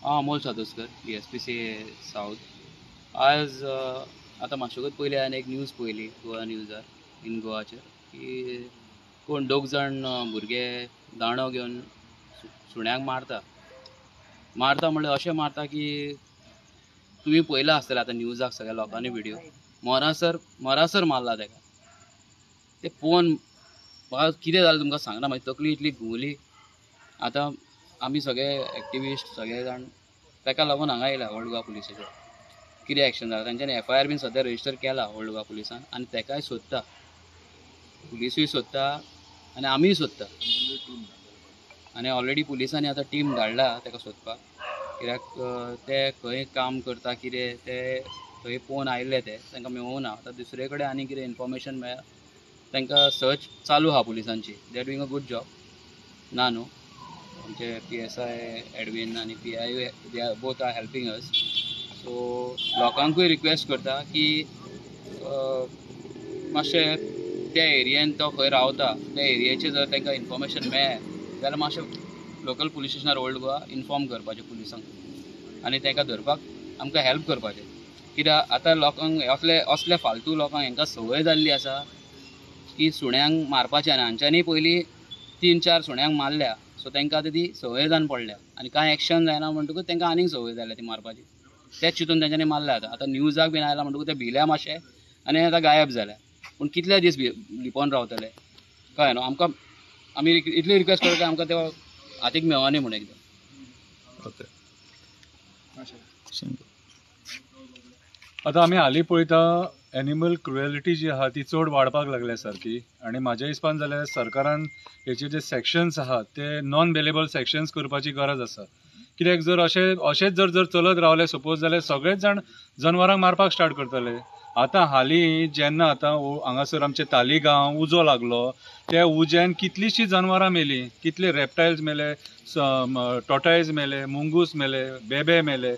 Amol Satoskar, DSPC south. आज आतां मातशेंच पयलीं हांवें एक न्यूज पयली गोवा न्यूजार इन गोवाचेर की कोण दोग जाण भुरगे दांडो घेवन सुण्यांक मारता म्हणल्यार अशें मारता की तुमी पयला आसतलें आतां न्यूजाक सगळ्या लोकांनी व्हिडिओ मरासर मारला ताका. ते पळोवन म्हाका कितें जालें तुमकां सांगना, म्हाजी तकली इतली घुंवली. आतां आमी सगळे एक्टिविस्ट सगळे जाण ताका लागून हांगा येयला ओल्ड गोवा पुलिसाचेर. कितें एक्शन जालां तांच्यांनी FIR बीन सद्या रजिस्टर केला ओल्ड गोवा पुलिसान, आनी ताकाय सोदता, पुलिसूय सोदता आनी आमीय सोदता. आनी ऑलरेडी पुलिसांनी आतां टीम धाडला ताका सोदपाक, कित्याक ते खंय काम करता कितें ते थंय पळोवन आयिल्ले ते तांकां मेळूना. आतां दुसरे कडेन आनी कितें इन्फॉर्मेशन मेळ्ळा तांकां सर्च चालू आहा पुलिसांची. They are doing a good job. ना न्हू आमचे PSI एडवीन आनी PI they are both are helping us. So लोकांकूय रिक्वेस्ट करता की मातशें त्या एरियेन तो खंय रावता त्या एरियेचें जर तांकां इन्फॉर्मेशन मेळ्ळें जाल्यार मातशें लोकल पुलीस स्टेशनार ओल्ड गोवा इन्फॉर्म करपाचें पुलिसांक आनी तांकां धरपाक आमकां हेल्प करपाचें. कित्याक आतां लोकांक असले फालतू लोकांक हांकां संवय जाल्ली आसा की सुण्यांक मारपाचें, आनी हांच्यांनी पयलीं 3-4 सुण्यांक मारल्या. सो तांकां आतां ती संवय जावन पडल्या आनी कांय एक्शन जायना म्हणटकूच तांकां आनीक संवय जाल्या ती मारपाची. तेच चिंतून तांच्यांनी मारल्या. आतां न्यूजाक बीन आयला म्हणटकूच ते भिल्या मातशे आनी आतां गायब जाल्या. पूण कितले दीस लिपोवन रावतले कळ्ळें न्हू. आमी इतली रिक्वेस्ट करता आमकां ते हातीक मेळोनी म्हूण एकदां. ओके. आतां आमी हालीं पळयता एनिमल क्रुएलिटी जी आहा ती चड वाडपाक लागल्या सारकी. आनी म्हाज्या हिसपान जाल्यार सरकारान हेचे जे सेक्शन्स आहात ते नॉन बेलेबल सेक्शन्स करपाची गरज आसा. कित्याक जर अशेंच जर चलत रावले सपोज जाल्यार सगळेच जाण जनवरांक मारपाक स्टार्ट करतले. आतां हालीं जेन्ना आतां हांगासर आमचे तालिगांव उजो लागलो त्या उज्यान कितलींशीं जनवरां मेलीं, कितले रेप्टायल्स मेले, टॉटायज मेले, मुंगूस मेले, बेबे मेले.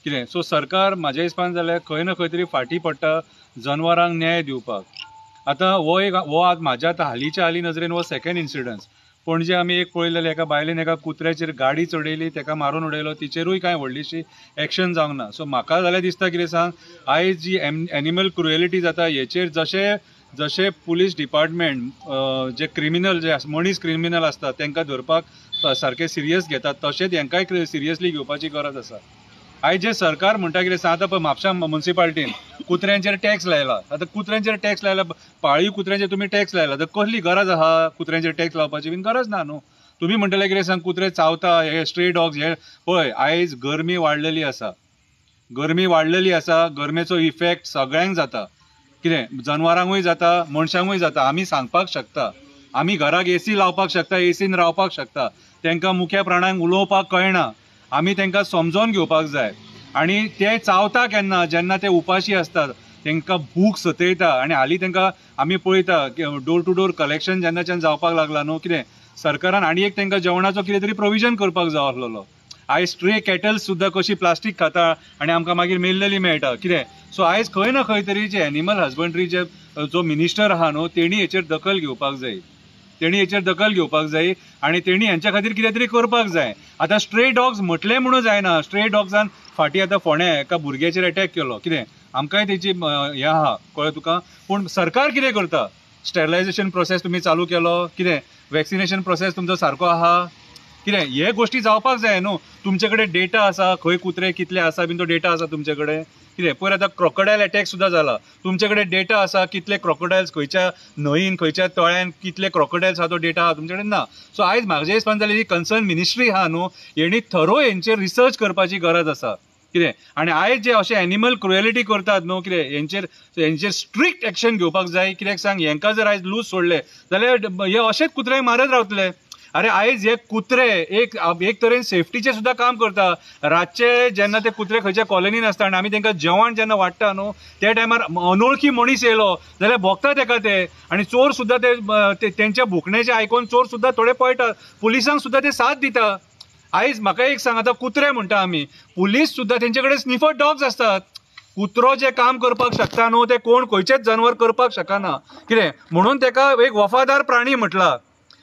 कितें सो सरकार म्हाज्या हिसपान जाल्यार खंय ना खंय तरी फाटीं पडटा जनवरांक न्याय दिवपाक. आतां हो आज म्हाज्या आतां हालींच्या हालीं नजरेन हो सेकंड इन्सिडन्स. पणजे आमी एक पळयलेलें एका बायलेन एका कुत्र्याचेर गाडी चडयली, ताका मारून उडयलो, तिचेरूय कांय व्हडलीशी एक्शन जावंक ना. सो म्हाका जाल्यार दिसता कितें सांग, आयज जी एनिमल क्रुएलिटी जाता हेचेर जशे पुलीस डिपार्टमेंट जे क्रिमिनल जे मनीस क्रिमिनल आसता तांकां धरपाक सारके सिरियस घेतात तशेंच हांकांय सिरियसली घेवपाची गरज आसा. आयज जे सरकार म्हणटा कितें सांग, आतां पळय म्हापशां म्युनिसिपालिटीन कुत्र्यांचेर टॅक्स लायला. आतां कुत्र्यांचेर टॅक्स लायला, पाळीव कुत्र्यांचेर तुमी टॅक्स लायला, तर कसली गरज आहा कुत्र्यांचेर टॅक्स लावपाची बीन? गरज ना न्हू. तुमी म्हणटले कितें सांग कुत्रे चावता, हे स्ट्रे डॉग्स हे पळय. आयज गरमी वाडलेली आसा, गरमेचो इफेक्ट सगळ्यांक जाता. कितें जनवरांकूय जाता, मनशांकूय जाता. आमी सांगपाक शकता, आमी घराक AC लावपाक शकता, एसीन रावपाक शकता, तांकां मुख्या प्राण्यांक उलोवपाक कळना. आमी तांकां समजोवन घेवपाक जाय. आनी ते चावता केन्ना, जेन्ना ते उपाशी आसतात, तांकां भूक सतयता. आनी हालीं तांकां आमी पळयता डोर टू डोर कलेक्शन जेन्नाच्यान जावपाक लागला न्हू, कितें सरकारान आनी एक तांकां जेवणाचो कितें तरी प्रोविजन करपाक जाय आसलेलो. आयज स्ट्रे कॅटल्स सुद्दां कशी प्लास्टीक खाता आनी आमकां मागीर मेल्लेली मेळटा. कितें सो आयज खंय ना खंय तरी जे एनिमल हजबंड्री जो मिनिस्टर आहा न्हू तेणी हेचेर दखल घेवपाक जाय. आनी तेणी हेंच्या खातीर कितें तरी करपाक जाय. आतां स्ट्रे डॉग्स म्हटलें म्हणून जायना. स्ट्रे डॉग्सान फाटीं आतां फोंड्या एका भुरग्याचेर अटॅक केलो. कितें आमकांय तेची हें आहा कळ्ळें तुका. पूण सरकार कितें करता? स्टेरिलायझेशन प्रोसेस तुमी चालू केलो, कितें वॅक्सिनेशन प्रोसेस तुमचो सारको आहा, कितें हे गोश्टी जावपाक जाय न्हू. तुमचे कडेन डेटा आसा, खंय कुत्रे कितले आसा बीन तो डेटा आसा तुमचे कडेन. कितें पयर आतां क्रोकोडायल अटॅक सुद्दां जाला, तुमचे कडेन डेटा आसा कितले क्रोकोडायल्स खंयच्या न्हंयेन खंयच्या तळ्यान कितले क्रोकोडायल्स आहा तो डेटा आहा तुमचे कडेन ना. सो आयज म्हाज्या हिसपान जाल्यार ही कन्सर्न मिनिस्ट्री आहा न्हू हेणी थरो हेंचेर रिसर्च करपाची गरज आसा. कितें आनी आयज जे अशें एनिमल क्रुएलिटी करतात न्हू, कितें हेंचेर स्ट्रिक्ट एक्शन घेवपाक जाय. कित्याक सांग, हेंकां जर आयज लूज सोडले जाल्यार हे अशेंच कुत्र्यांक मारत रावतले. अरे आयज हे कुत्रे एक तरेन सेफ्टीचे सुद्दां काम करता. रातचे जेन्ना ते कुत्रे खंयच्या कॉलनीन आसता आनी आमी तांकां जेवण जेन्ना वाडटा न्हू त्या टायमार अनवळखी मनीस येयलो जाल्यार भोगता ताका ते. आनी चोर सुद्दां तेंच्या भुकणेचे आयकून चोर सुद्दां थोडे पळयतात, पुलिसांक सुद्दां ते साथ दिता. आयज म्हाका एक सांग, आतां कुत्रे म्हणटा आमी, पुलीस सुद्दां तेंचे कडेन स्निफर डॉग्स आसतात. कुत्रो जे काम करपाक शकता न्हू ते कोण खंयचेच जनवर करपाक शकना. कितें म्हणून ताका एक वफादार प्राणी म्हटला.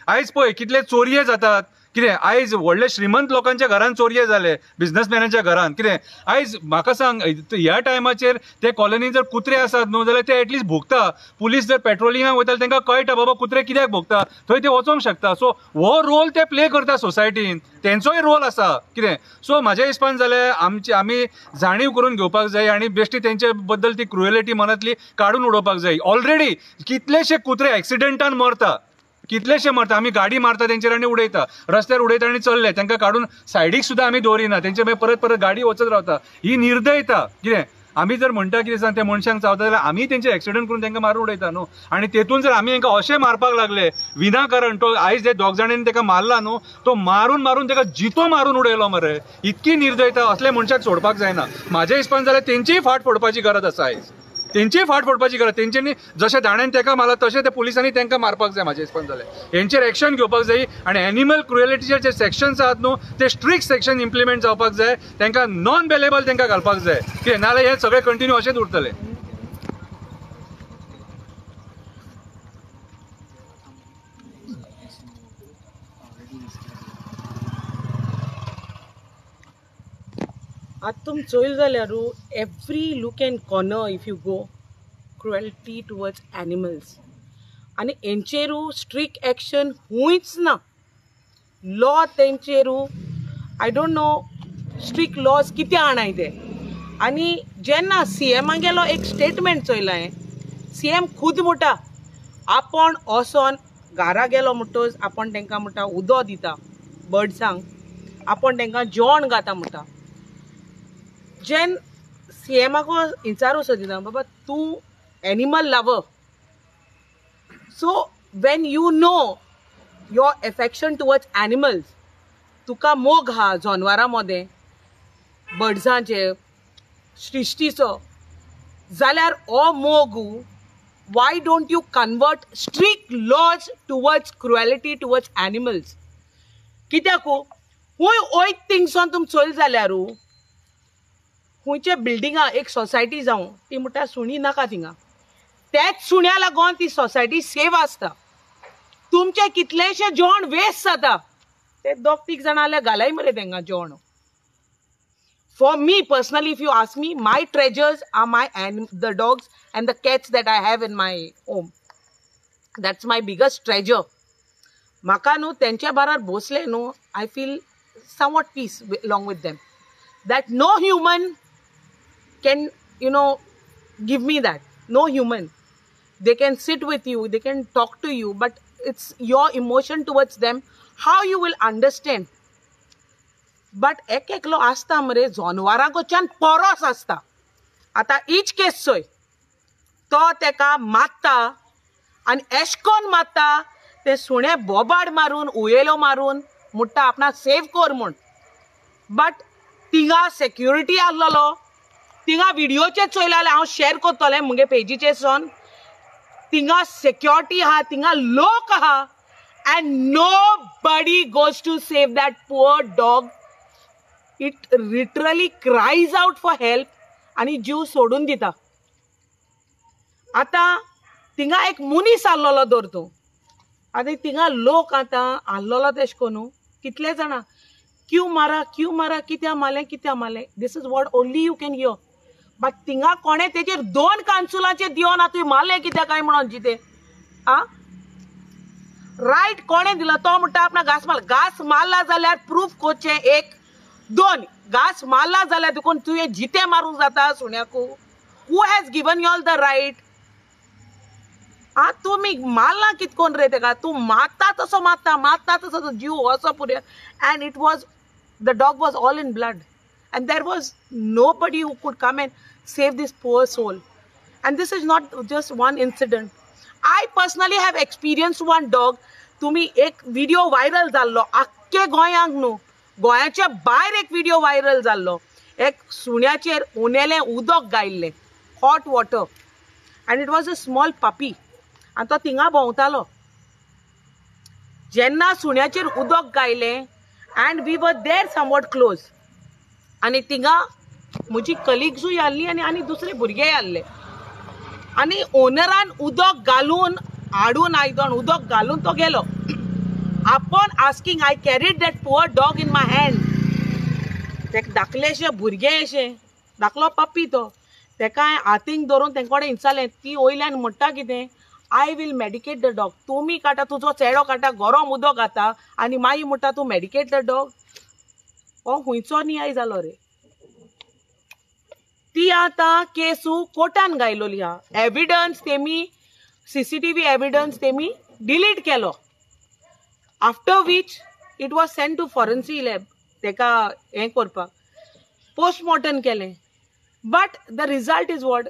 आयज पळय कितले चोरये जातात, कितें आयज व्हडले श्रीमंत लोकांच्या घरांत चोरये जाले, बिझनसमॅनांच्या घरांत कितें आयज म्हाका सांग ह्या टायमाचेर ते कॉलनीन जर कुत्रे आसात न्हू जाल्यार ते एटलीस्ट भोगता. पुलीस जर पेट्रोलिंगाक वयता तांकां कळटा बाबा कुत्रे कित्याक भोगता, थंय ते वचोंक शकता. सो हो रोल ते प्ले करता सोसायटीन, तेंचोय रोल आसा कितें. सो म्हाज्या हिसपान जाल्यार आमी जाणीव करून घेवपाक जाय आनी बेश्टी तेंचे बद्दल ती क्रुएलिटी मनांतली काडून उडोवपाक जाय. ऑलरेडी कितलेशे कुत्रे एक्सिडेंटान मरता, कितलेशे मरता. आमी गाडी मारता तेंचेर आनी उडयता, रस्त्यार उडयता आनी चल्ले, तांकां काडून सायडीक सुद्दां आमी दवरिना, तेंचे मागीर परत परत गाडी वचत रावता. ही निर्दयता कितें. आमी जर म्हणटा कितें सांग त्या मनशांक चावता जाल्यार आमी तेंचे एक्सिडेंट करून तांकां मारून उडयता न्हू. आनी तेतून जर आमी तांकां अशें मारपाक लागले विनाकारण, तो आयज जे दोग जाणांनी ताका मारला न्हू, तो मारून मारून ताका जितो मारून उडयलो मरे. इतकी निर्दयता, असले मनशाक सोडपाक जायना. म्हाज्या हिसपान जाल्यार तेंचीय फाट फोडपाची गरज आसा आयज, तेंचीय फाट फोडपाची गरज. तेंच्यांनी जशें दाण्यान ताका मारला तशें त्या पुलिसांनी तांकां मारपाक जाय म्हाज्या हिसपान जाल्यार. हेंचेर एक्शन घेवपाक जाय आनी एनिमल क्रुएलिटीचे जे सेक्शन्स आहात न्हू ते स्ट्रिक्ट सेक्शन इम्प्लिमेंट जावपाक जाय. तांकां नॉन बेलेबल तांकां घालपाक जाय कितें, नाजाल्यार हे सगळे कंटिन्यू अशेंच उरतले. आतां तुमी चोयल जाल्यारू every look and corner if you go cruelty towards animals. आनी हेंचेरू स्ट्रिक्ट एक्शन हुंयच ना. लॉ तेंचेरू I don't know strict laws कितें हाणाय ते. आनी जेन्ना CMान गेलो एक स्टेटमेंट चोयला हांवें, CM खूद म्हणटा आपण वोसोन घारा गेलो म्हणटच आपण तांकां म्हणटा उदो दिता बर्ड्सांक, आपण तांकां जेवण घाता म्हणटा. जेन CMाक विचारू सो दिना बाबा तूं animal lover, so when you know your affection towards animals, तुका मोग हा जनावरां मदें बर्ड्सांचे सृश्टीचो, जाल्यार हो मोग why don't you convert strict laws towards cruelty towards animals. कित्याक हूंय वयत थिंगसोन तुमी चोयल जाल्यारू हुंयचे बिल्डिंगा एक सोसायटी जावं ती म्हणटा सुणी नाका थिंगा, तेच सुण्या लागोन ती सोसायटी सेफ आसता. तुमचे कितलेशे जेवण वेस्ट जाता ते दोग तीग जाणां जाल्यार घालाय मरे तांकां जेवण. For me personally if you ask me, my treasures are the dogs and the cats that I have in my home. That's my biggest treasure. म्हाका न्हू तेंच्या बारार बसले न्हू I feel somewhat peace along with them. That no human can, give me that. No human. They can sit with you, they can talk to you, but it's your emotion towards them, how you will understand. But एकलो आसता मरे जनावरांकडच्यान परस आसता. आतां इच केस चोय, तो तेका मारता आनी एशकोन मारता ते सुणे बोबाड मारून उयेलो मारून म्हणटा आपणा सेव कर म्हूण. बट थिंगा सेक्युरिटी आसलोलो, थिंगा व्हिडिओचे चोयले जाल्यार हांव शेअर करतलें मुगे पेजीचेर सोन. थिंगा सेक्युरिटी आहा, थिंगा लोक आहा, and nobody goes to save that poor dog. It literally cries out for help आनी जीव सोडून दिता. आतां थिंगा एक मनीस आसलोलो धर तूं, आनी थिंगा लोक आतां आसलोलो तेश कोनू कितले जाणां क्यू मारा कित्या मारलें. This is what only you can hear. But थिंगा कोणे तेजेर 2 कांसुलाचे दिवन तुवें मारले कित्याक काय म्हणून जिते रायट कोणे दिला तो म्हणटा आपणा घास मारला जाल्यार प्रूफ कोचे 1 2 घास मारला जाल्यार देखून तुवें जिते मारूंक जाता सुण्याकू. Who has given you all the right. तुम्ही मारला कितकोन रे तेका, तूं मारता तसो जीव वचो पुरे. And it was the dog was all in blood and there was nobody who could come and save this poor soul. And this is not just one incident. I personally have experienced one dog. तुम्ही एक video viral जाल्लो आख्खे गोंयांक न्हू, गोंयाच्या भायर एक video viral जाल्लो. एक सुण्याचेर उनेलें उदक गायिल्लें, hot water, and it was a small puppy. आनी तो थिंगा भोंवतालो. जेन्ना सुण्याचेर उदक गायलें and we were there somewhat close, आणि थिंगा म्हजी कलिग्सूय आसली आनी दुसरे भुरगे आसले. आनी ओनरान उदक घालून हाडून आयदन उदक घालून तो गेलो. upon asking, I carried that poor dog in my hand. तेक धाकलेशे भुरगे अशे धाकलो पप्पी तो तेका हातींक धरून तेंकोडे इंचालें ती वयल्यान म्हणटा कितें I will medicate the dog तुमी काटा तुजो चेडो काटा गरम उदक घाता आनी मागीर म्हणटा तूं मेडिकेट द डॉग हो हुंयचो न्याय जालो रे ती आतां केसू कोर्टान गायलोली आहा एविडन्स तेमी सीसीटीव्ही एविडन्स तेमी डिलीट केलो after which it was send to forensic lab तेका हें करपाक पोस्टमॉर्टम केलें but the result is what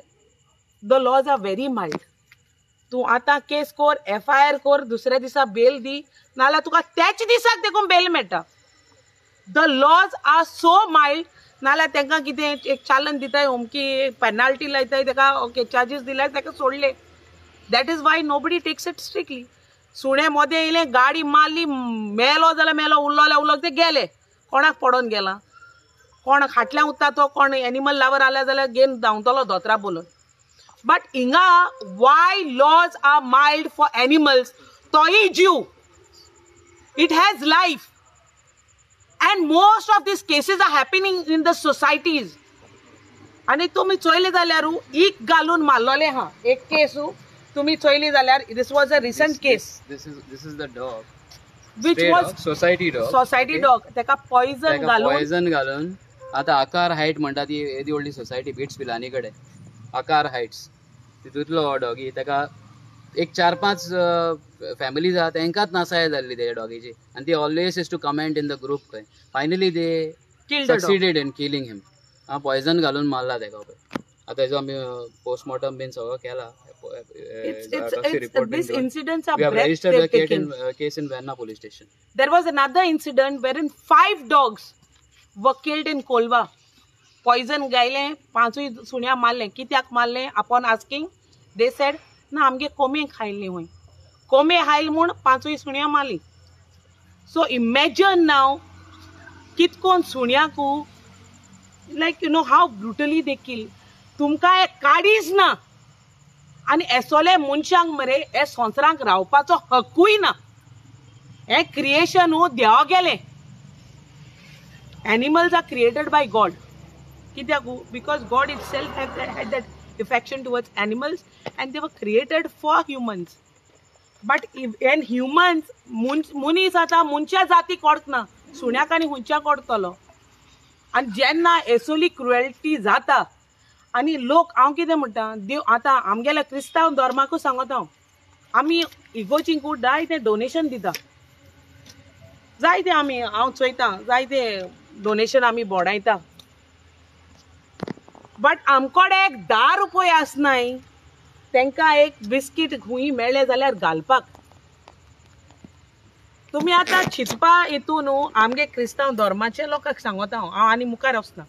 the laws are very mild तूं आतां केस कोर FIR कोर दुसऱ्या दिसा बेल दी नाल्यार तुका त्याच दिसाक देखून बेल मेळटा the laws are so mild नाल्यार तांकां कितें एक चालन दिताय ओमकी पेनाल्टी लायताय ताका ओके चार्जीस दिल्यार ताका सोडले that is why nobody takes it strictly सुणें मोदें येयलें गाडी मारली मेलो जाल्यार मेलो उरलो जाल्यार उरलो ते गेले कोणाक पडोन गेला कोण खाटल्यान उरता तो कोण एनिमल लावर आल्या जाल्यार घेवन धांवतलो दोतोरा बोलून बट हिंगा why laws are mild for animals तोय जीव it has life and most of these cases are happening in the societies आणि तुम्ही चोयले जाल्यार एक घालून मारलोले हा एक केस तुम्ही चोयली जाल्यार this was a recent case this is the dog which stray was dog, society dog dog तेका पॉइजन घालून आता आकार हाईट म्हणटा ती येदी व्हडली सोसायटी बिट्स पिलानी कडेन आकार हाइट्स तितूंतलो हो डॉगी तेका एक 4-5 फॅमिलीज आहा तांकांच नासाय जाल्ली ते डॉगीची आनी ती always is to comment in the group खंय finally they succeeded in killing him poison घालून मारला तेका पळय आतां हेजो आमी पोस्टमॉर्टम बीन सगळो केला These incidents are we have registered a breathtaking. case in Verna police station. There was another incident wherein 5 dogs were killed in Kolva. Poison गायले 5 सुण्या मारले कित्याक मारले upon asking they said ना आमगे कोमे खायल्ली हुंय कोमे खायल म्हूण 5 सुण्या मारली सो इमेजिन नाव कितकोन सुण्याकू like you know how brutally they kill तुमकां एक काडीच ना आनी एसोले मनशांक मरे हे संवसारांक रावपाचो हक्कूय ना हे क्रिएशन देवा गेले animals are created by God कित्याक because God itself had that affection towards animals and they were created for humans but when humans munis आता मुनच्या जाती कोडना सुण्याक आनी हुंच्या कोडतलो आनी जेन्ना एसोली क्रुएल्टी जाता आनी लोक हांव कितें म्हणटा देव आतां आमगेल्या क्रिस्तांव धर्माकूच सांगत आमी इगोजींकू जायते डोनेशन दिता जायते आमी हांव चोयता जायते डोनेशन आमी बोडायता बट आमकोडे एक 10 रुपये आसनाय तांकां एक बिस्कीट खूंय मेळ्ळे जाल्यार घालपाक तुमी आतां चिंतपा हितून आमगे क्रिस्तांव धर्माचे लोकांक सांगता हांव आनी मुखार वचना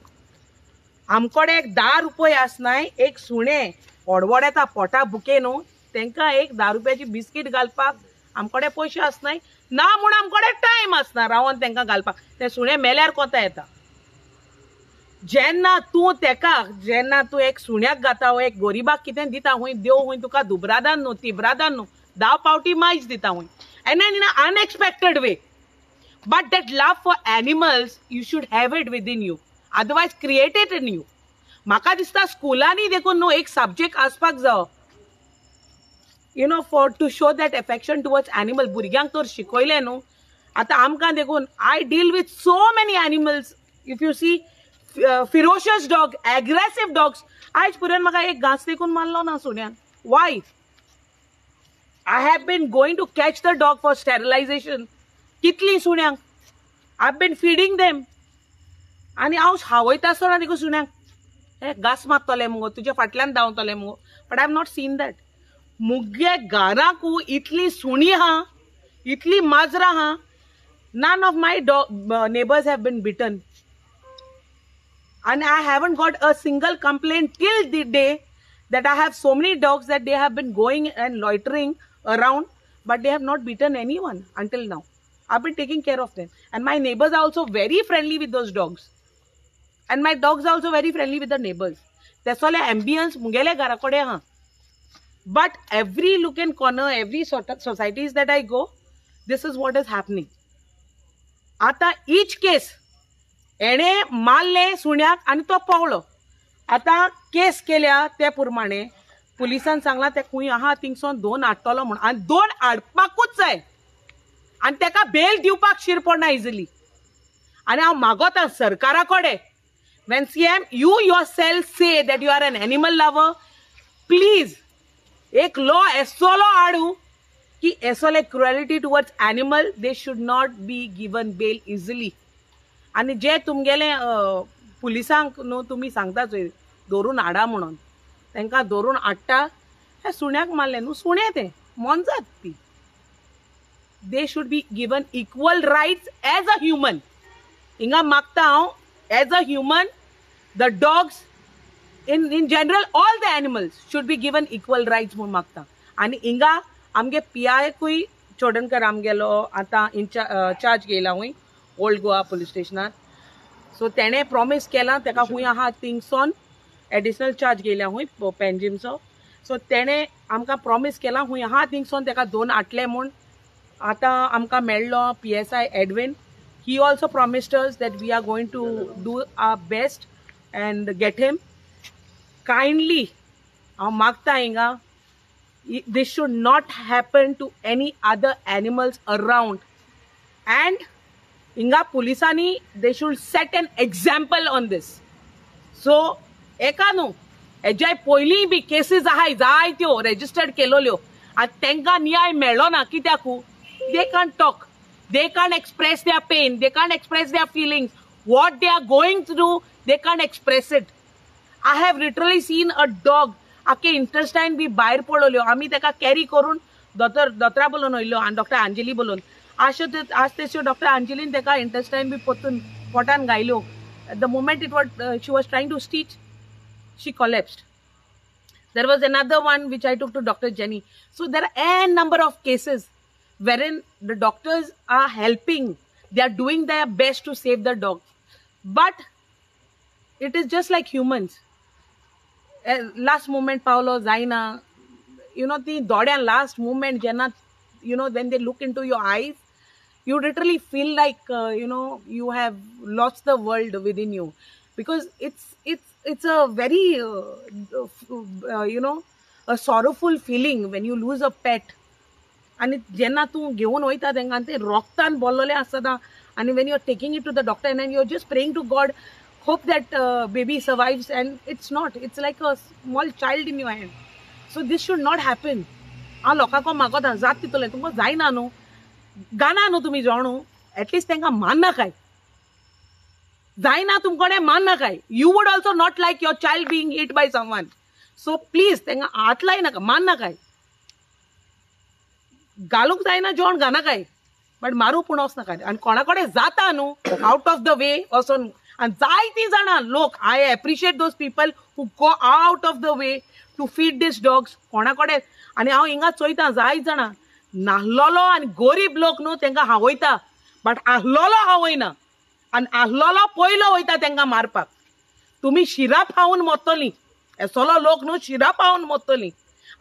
आमकोडे एक 10 रुपये आसनाय एक सुणें व्हडवड येता पोटा बुके न्हू तांकां एक 10 रुपयाची बिस्कीट घालपाक आमकोडे पयशे आसनाय ना म्हूण आमकोडे टायम आसना रावन तांकां घालपाक तें सुणें मेल्यार कोता येता जेन्ना तूं एक सुण्याक घाता वो एक गोरिबाक कितें दिता हुंय देव हुंय तुका दुबरादान न्हू तिबरादान न्हू 10 पावटी मायज दिता हुंय and in a unexpected way but that love for animals you should have it within you otherwise created in you म्हाका दिसता स्कुलांनी देखून न्हू एक सब्जेक्ट आसपाक जावो you know for to show that affection towards animal भुरग्यांक तर शिकयलें न्हू आतां आमकां देखून I deal with so many animals if you see ferocious dog, aggressive dogs. आज पुरण म्हाका एक घास देखून मारलो ना सुण्यान. Why? I have been going to catch the dog for sterilization. कितली सुण्यांक? I've been feeding them. आणि हांव हावयता आसतना देखून सुण्यांक हे घास मारतले मुगो तुज्या फाटल्यान धांवतले मुगो but I have not seen that मुगे घराकू इतली सुणी हा इतली माजरां हा none of my neighbors have been bitten. And I haven't got a single complaint till the day that I have so many dogs that they have been going and loitering around, but they have not beaten anyone until now. I've been taking care of them. And my neighbors are also very friendly with those dogs. And my dogs are also very friendly with the neighbors. That's all ambience mugele garakode ha. But every look and corner, every sort of societies that I go, this is what is happening. आता इच केस एणे मारले सुण्याक आणि तो पवलो. आता केस केल्या ते प्रमाणे पुलिसान सांगला ते खूंय आहा थिंगसोन 2 हाडटलो म्हणून, आनी 2 हाडपाकूच जाय आनी तेका बेल दिवपाक शिरपडना इजिली. आनी हांव मागोता सरकारा कडेन, when CM you yourself say that you are an animal lover, please एक लॉ एसो लॉ हाडू की एसोले cruelty towards animal they should not be given bail easily. आनी जे तुमगेले पुलिसांक न्हू तुमी सांगता चोय धरून हाडा म्हणून, तांकां धरून हाडटा हे सुण्याक मारले न्हू, सुणे ते मोनजात ती. They should be given equal rights as a human. हिंगा मागता हांव as a human the dogs in general all the animals should be given equal rights म्हणून मागता. आनी हिंगा आमगे PI चोडणकर आमगेलो आतां चार्ज घेयला हुंय ओल्ड गोवा पुलीस स्टेशनार. सो तेणे प्रॉमिस केला तेका हुंय आहा थिंगसोन एडिशनल चार्ज घेयल्या हुंय पेंजीमचो. सो तेणे आमकां प्रॉमिस केला हुंय आहा थिंगसोन तेका 2 हाडले म्हूण. आतां आमकां मेळ्ळो PSI Edwin. He also promised us that we are going to do our best and get him. Kindly, हांव मागता हिंगा this should not happen to any other animals around. And हिंगा पुलिसांनी they should set an example on this. So एका न्हू हेज्या पयलीं बी cases आहाय जायत्यो रेजिस्टर्ड केलोल्यो आनी तांकां न्याय मेळ्ळो ना. कित्याक they can't talk, they can't express their pain, they can't express their feelings, what they are going through they can't express it. I have literally seen a dog आखे इंटेस्टाइन बी भायर पडल्यो. आमी तेका कॅरी करून दोतोरा बोलोवन वयल्यो आनी डॉक्टर अंजली बोलोवन. आज तेच्यो doctor अंजलीन तेका इंटेस्टाइन बी पोतून पोटान घायल्यो. The moment she was trying to stitch she collapsed. There was another one which I took to Dr. Jenny. So there are a number of cases wherein the doctors are helping, they are doing their best to save the dog, but it is just like humans. Last moment Paolo Zaina, the dodan last moment jenna, when they look into your eyes, you literally feel like you have lost the world within you, because it's a very a sorrowful feeling when you lose a pet. आणि जेन्ना तूं घेवन वयता तांकां ते रोगतान बोल्लोले आसता आनी when you are taking it to the doctor and then you are just praying to God, hope that baby survives, and it's not. It's like a small child in your hand. So this should not happen. हांव लोकांको मागोता जात तितले तुमकां जायना न्हू, गाना न्हू तुमी जाणू, at least तांकां मान नाकाय. जायना तुमकोडे मान नाकाय. You would also not like your child being hit by someone. So please तांकां हात लाय नाका, मान नाकाय. घालूंक जायना जेवण घानाकाय, बट मारू पूण वचनाकाय. आनी कोणा कडेन जाता न्हू आउट ऑफ द वे वचोन. And जायतीं जाणां लोक, I appreciate those people who go out of the way to feed these dogs. कोणा कडेन आनी हांव हिंगा चोयता जायत जाणां नाहलोलो आनी गरीब लोक न्हू तांकां हावयता, बट आहलोलो हावयना आनी आहलोलो पयलो वयता तांकां मारपाक. तुमी शिराप खावन मरतलीं, एसोलो लोक न्हू शिराप खावन मरतलीं.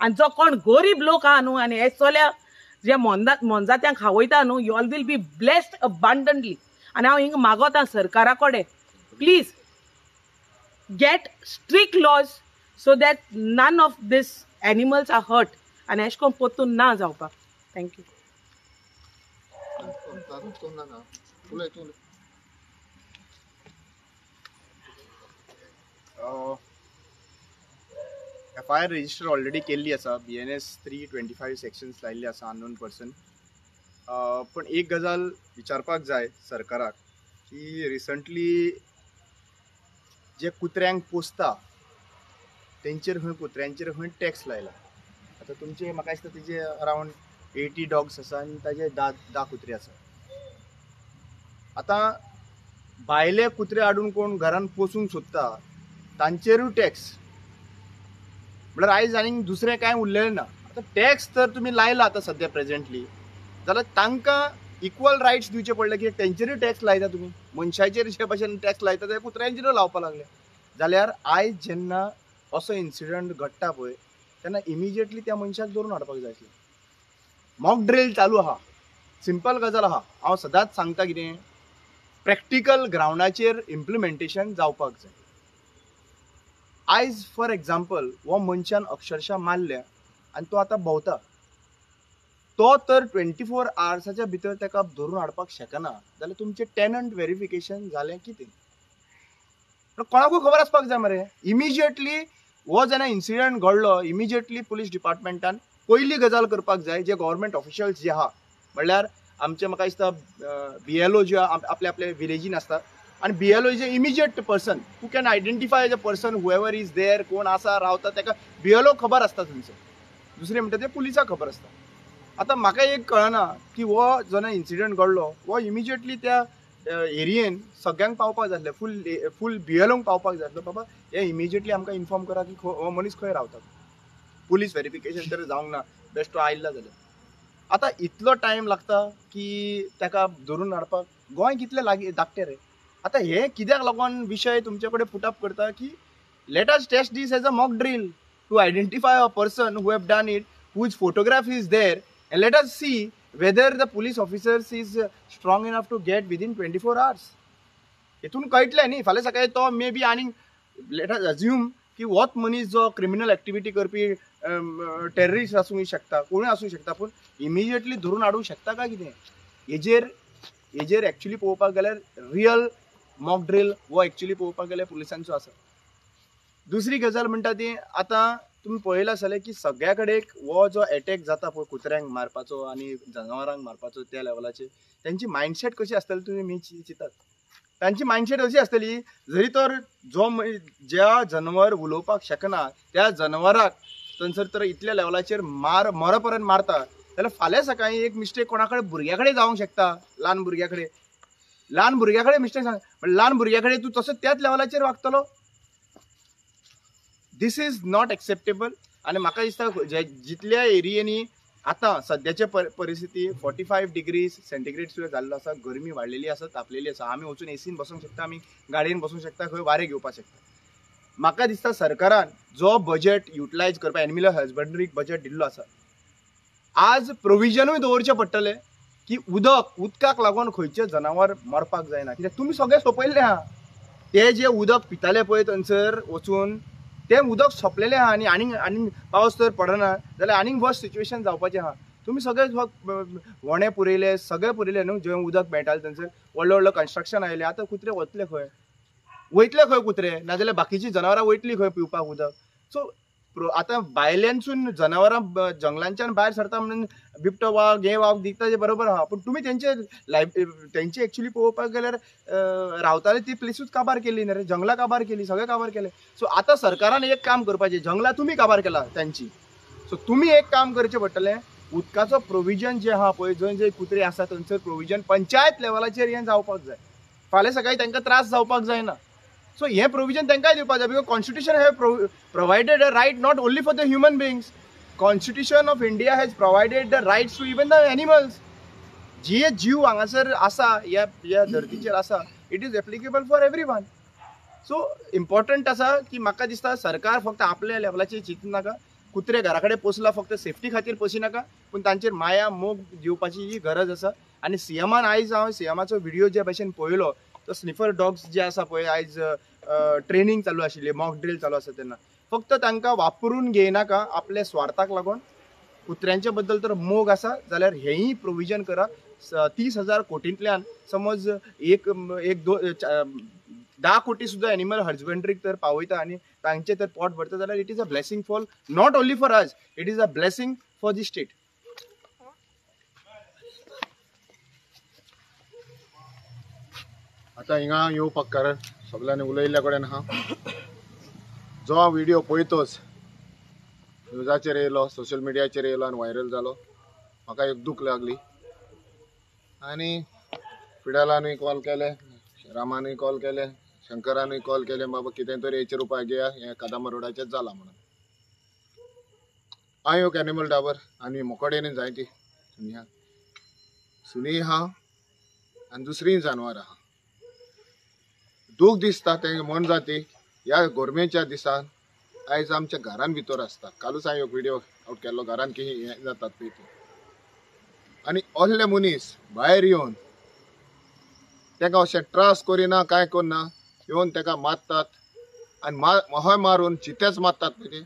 आनी जो कोण गरीब लोक आहा न्हू आनी एसोल्या जे मोनजात्यांक हावयता न्हू, you all will be blessed abundantly. आनी हांव हिंगा मागोता सरकारा कडेन, please get strict laws so that none of these animals are hurt and एश कोन पोतून ना जावपाक. Thank you. FIR register already केल्ली आसा. BNS 325 सेक्शन्स लायिल्ले आसा अननोन पर्सन. पण एक गजाल विचारपाक जाय सरकाराक की रिसंटली जे कुत्र्यांक पोसता तेंचेर खंय कुत्र्यांचेर खंय टॅक्स लायला. आतां तुमचे म्हाका दिसता तेजे अरावंड 80 डॉग्स आसा आनी ताजे 10 कुत्रे आसा. आतां भायले कुत्रे हाडून कोण घरान पोसूंक सोदता तांचेरूय टॅक्स, म्हळ्यार आयज आनीक दुसरें कांय उरलेलें ना. आतां टॅक्स तर तुमी लायला आतां सद्या प्रेझेंटली, जाल्यार तांकां इक्वल रायट्स दिवचे पडले, की तेंचेरूय टॅक्स लायता तुमी. मनशाचेर जे भाशेन टॅक्स लायता ते कुत्र्यांचेरूय लावपाक लागले. जाल्यार आयज जेन्ना असो इन्सिडंट घडटा पळय तेन्ना इमिजिएटली त्या मनशाक धरून हाडपाक जाय आसलें. मॉक ड्रिल चालू आहा सिंपल गजाल आहा, हांव सदांच सांगता कितें, प्रॅक्टिकल ग्राउंडाचेर इम्प्लिमेंटेशन जावपाक जाय. आयज फॉर एग्जाम्पल हो मनशान अक्षरशः मारल्या आनी तो आतां भोंवता, तो तर 24 आवर्साच्या भितर ताका धरून हाडपाक शकना, जाल्यार तुमचें टेनंट व्हेरिफिकेशन जालें कितें? कोणाकूय खबर आसपाक जाय मरे. इमिजिएटली हो जेन्ना इन्सिडंट घडलो, इमिजिएटली पुलीस डिपार्टमेंटान पयली गजाल करपाक जाय, जे गव्हर्मेंट ऑफिशियल्स जे आहा, म्हणल्यार आमचे म्हाका दिसता BLO जे आपल्या आपल्या विलेजीन आसता, आनी BLO is a immediate person who can identify the person whoever is there, कोण आसा रावता ताका BLO खबर आसता थंयसर. दुसरें म्हणटा तें पुलिसाक खबर आसता. आतां म्हाका एक कळना की हो जेन्ना इन्सिडंट घडलो, हो इमिजिएटली त्या एरियेन सगळ्यांक पावपाक जाय आसलें, फूल BLOंक पावपाक जाय आसलो, बाबा हे इमिजिएटली आमकां इन्फॉर्म करा की हो मनीस खंय रावता. पुलीस व्हेरिफिकेशन तर जावंक ना, बेश्टो आयल्ला जाल्यार. आतां इतलो टायम लागता की ताका धरून हाडपाक. गोंय कितलें लागीं धाकटें रे. आतां हे कित्याक लागून विशय तुमचे कडेन पुट अप करता की let us test this as a mock drill to identify a person who have done it, whose photograph is there, and let us see whether the police officers is strong enough to get within 24 hours. हितून कळटलें न्ही, फाल्यां सकाळी तो may be आनीक let us assume की होच मनीस जो क्रिमिनल एक्टिविटी करपी टेररिस्ट आसूंक शकता, कोणूय आसूंक शकता, पूण इमिजिएटली धरून हाडूंक शकता काय कितें? हेजेर एक्चुअली पळोवपाक गेल्यार रियल मॉक ड्रिल हो एक्चुअली पळोवपाक गेल्यार पुलिसांचो आसा. दुसरी गजाल म्हणटा ती, आतां तुम्ही पळयलां आसतलें की सगळ्या कडेन हो जो एटॅक जाता पळय कुत्र्यांक मारपाचो आनी जनावरांक मारपाचो त्या लेवलाचेर, तेंची मायंडसेट कशी आसतली तुमी चिंतात? तांची मायंडसेट अशी आसतली, जरी तर जो ज्या जनावर उलोवपाक शकना त्या जनावराक थंयसर तर इतल्या लेवलाचेर मर पर्यंत मारता, जाल्यार फाल्यां सकाळी एक मिस्टेक कोणा कडेन भुरग्या कडेन जावंक शकता. ल्हान भुरग्या कडेन मिस्टेक सांग, ल्हान भुरग्या कडेन तूं तसो त्याच लेवलाचेर वागतलो. दिस इज नॉट एक्सेप्टेबल. आनी म्हाका दिसता जितल्या एरियेनी आतां सद्याचे परिस्थिती 45 डिग्री सेंटिग्रेड सुद्दां जाल्लो आसा, गरमी वाडलेली आसा, तापलेली आसा. आमी वचून एसीन बसूंक शकता, आमी गाडयेन बसूंक शकता, खंय वारें घेवपाक शकता. म्हाका दिसता सरकारान जो बजेट युटिलायज करपाक एनिमल हजबंड्रीक बजेट दिल्लो आसा, आज प्रोविजनूय दवरचें पडटलें की उदकाक लागून खंयचे जनावर मरपाक जायना. कित्याक तुमी सगळें सोंपयल्लें आहा. ते जे उदक पिताले पळय थंयसर वचून, तें उदक सोंपलेलें आहा आनी पावस जर पडना जाल्यार आनीक वर्स्ट सिच्युएशन जावपाचें आहा. तुमी सगळे व्हणें पुरयले, सगळें पुरयलें न्हू, जंय उदक मेळटालें थंयसर व्हडलें व्हडलें कन्स्ट्रक्शन आयलें. आतां कुत्रे वतले खंय? वयतले खंय कुत्रे? नाजाल्यार बाकीची जनावरां वयतली खंय पिवपाक उदक? सो आतां भायल्यानसून जनावरां जंगलांच्यान भायर सरता म्हणून बिबटो वाग हे वाग दिता ते बरोबर आहा, पूण तुमी तेंचे एक्चुअली पळोवपाक गेल्यार रावताले ती प्लेसूच काबार केली न्ही रे, जंगलां काबार केली, सगळें काबार केलें. सो आतां सरकारान एक काम करपाचें, जंगलां तुमी काबार केला त्यांची, सो तुमी एक काम करचें पडटलें, उदकाचो प्रोविजन जे आहा पळय, जंय कुत्रे आसा थंयसर प्रोविजन पंचायत लेवलाचेर हें जावपाक जाय. फाल्यां सकाळी तांकां त्रास जावपाक जायना. सो हें प्रोविजन तांकांय दिवपाक जाय, because constitution have provided a right not only for the human beings. Constitution of India has provided the rights to even the animals. जे जीव हांगासर आसा ह्या धर्तीचेर आसा, it is applicable for everyone. So important आसा की म्हाका दिसता सरकार फक्त आपल्या लेवलाचेर चिंतूं नाका. कुत्रे घरा कडेन पोसला फक्त सेफ्टी खातीर पोसी नाका, पूण तांचेर माया मोग दिवपाची ही गरज आसा. आनी सीएमान आयज हांव सीएमाचो व्हिडिओ जे भशेन पळयलो, तो स्निफर डॉग्स जे आसा पळय, आयज ट्रेनिंग चालू आशिल्ली, मॉक ड्रिल चालू आसा तेन्ना फक्त तांकां वापरून घेयनाका आपल्या स्वार्थाक लागून. कुत्र्यांच्या बद्दल तर मोग आसा जाल्यार हेंय प्रोविजन करा. 30,000 कोटींतल्यान समज 10 कोटी सुद्दां एनिमल हजबंड्रीक तर पावयता आनी तांचे तर पोट भरता जाल्यार it is a blessing for not only for us, it is a blessing for the state. आतां हिंगा येवपाक कारण सगळ्यांनी उलयल्ल्या कडेन आहा. जो हांव व्हिडिओ पळयतोच न्यूजाचेर येयलो, सोशल मिडियाचेर येयलो आनी व्हायरल जालो, म्हाका एक दूख लागली. आनी फिडालानूय कॉल केले, रामानूय कॉल केले, शंकरानूय कॉल केले, बाबा कितें तरी हेचेर उपाय घेया, हें कदंबा रोडाचेर जालां म्हणून. हांव एक एनिमल डावर आनी मोकोडेन जायती सुणी आहा आनी दुसरीय जानवर आहा. दूख दिसता तें मन जाती ह्या गोरमेच्या दिसान आयज आमच्या घरान भितर आसता. कालूच हांवें एक व्हिडिओ आउट केल्लो, घरान कितें हें जातात पळय ते. आनी असले मनीस भायर येवन ताका अशें त्रास करिना कांय करना येवन ताका मारतात आनी हय मारून चितेच मारतात पळय ते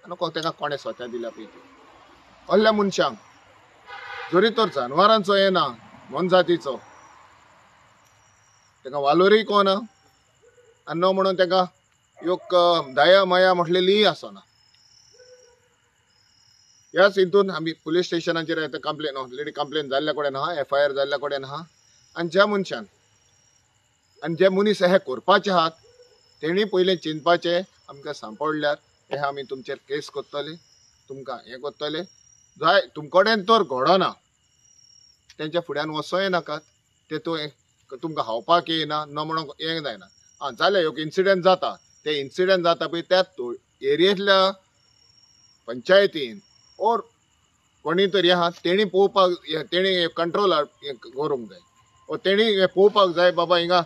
आनी ताका कोणें स्वता दिल्या पळय ते असल्या मनशांक जरी तर जनावरांचो येना मनजातीचो ताका वालोरय कोना आनी न म्हणून ताका एक दया मया म्हटलेली आसना. ह्याच हितून आमी पुलीस स्टेशनाचेर येता कंप्लेन ऑलरेडी कंप्लेन जाल्ल्या कडेन आहा FIR जाल्ल्या कडेन आहा आनी ज्या मनशान आनी जे मनीस हे करपाचे आहात तेणी पयलें चिंतपाचें आमकां सांपडल्यार हे आमी तुमचेर केस करतले तुमकां हें करतले जाय तुमचे कडेन तर घडना तेंच्या फुड्यान वचोंय नाकात ते तुमकां खावपाक येयना न म्हणून हें जायना जालें एक इन्सिडंट जाता ते इन्सिडंट जाता पळय त्याच एरियेंतल्या पंचायतीन ओर कोणी तरी आहा तेणी पळोवपाक तेणी कंट्रोल करूंक जाय ओ तेणी पळोवपाक जाय बाबा हिंगा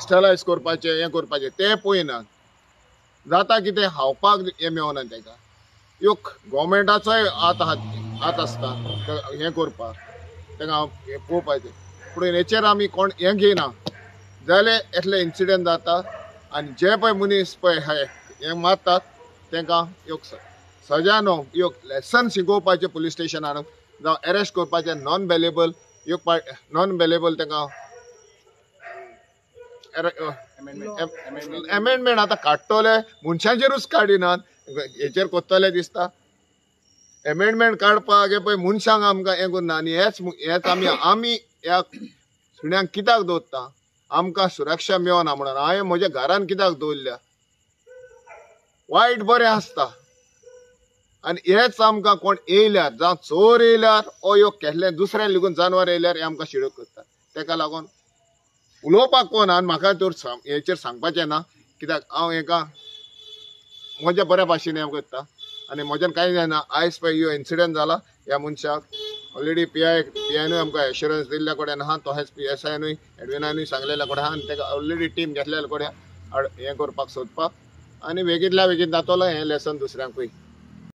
स्टलायज करपाचें हें करपाचें तें पळयनात जाता कितें खावपाक हें मेळना ताका एक गव्हर्मेंटाचोय हात आसता हें करपाक ताका हें पळोवपाचें पूण हेचेर आमी कोण हें घेयना जाल्यार येतले इन्सिडंट जाता आनी जे पळय मनीस पळय हें मारतात तांकां एक सजा न्हू एक लेसन शिकोवपाचें पुलीस स्टेशनार जावं अरेस्ट करपाचें नॉन बेलेबल तांकां अमेंडमेंट आतां काडटले मनशांचेरूच काडिनात हेचेर कोत्तले दिसता अमेंडमेंट काडपाक हे पळय मनशांक आमकां हें करना आनी हेच आमी ह्या सुण्याक कित्याक दवरता आमकां सुरक्षा मेळना म्हणून हांवें म्हज्या घरान कित्याक दवरल्या वायट बरें आसता आनी हेच आमकां कोण येयल्यार जावं चोर येयल्यार ओ ह्यो केल्लें दुसऱ्या लेगून जानवर येयल्यार हे आमकां शिडो करता तेका लागून उलोवपाक कोण आनी म्हाका तर हेचेर सांगपाचें ना कित्याक हांव हेका म्हज्या बऱ्या भाशेन हें करता आनी म्हज्यान कांय जायना आयज पळय ह्यो इन्सिडंट जाला ह्या मनशाक ऑलरेडी PIनूय आमकां एश्युरन्स दिल्ल्या कडेन आहा तशेंच PSIनूय एडविनानूय सांगलेल्या कडेन आहा आनी ताका ऑलरेडी टीम घेतलेल्या कडेन हें करपाक सोदपाक आनी बेगींतल्या बेगीन जातलो हें लेसन दुसऱ्यांकूय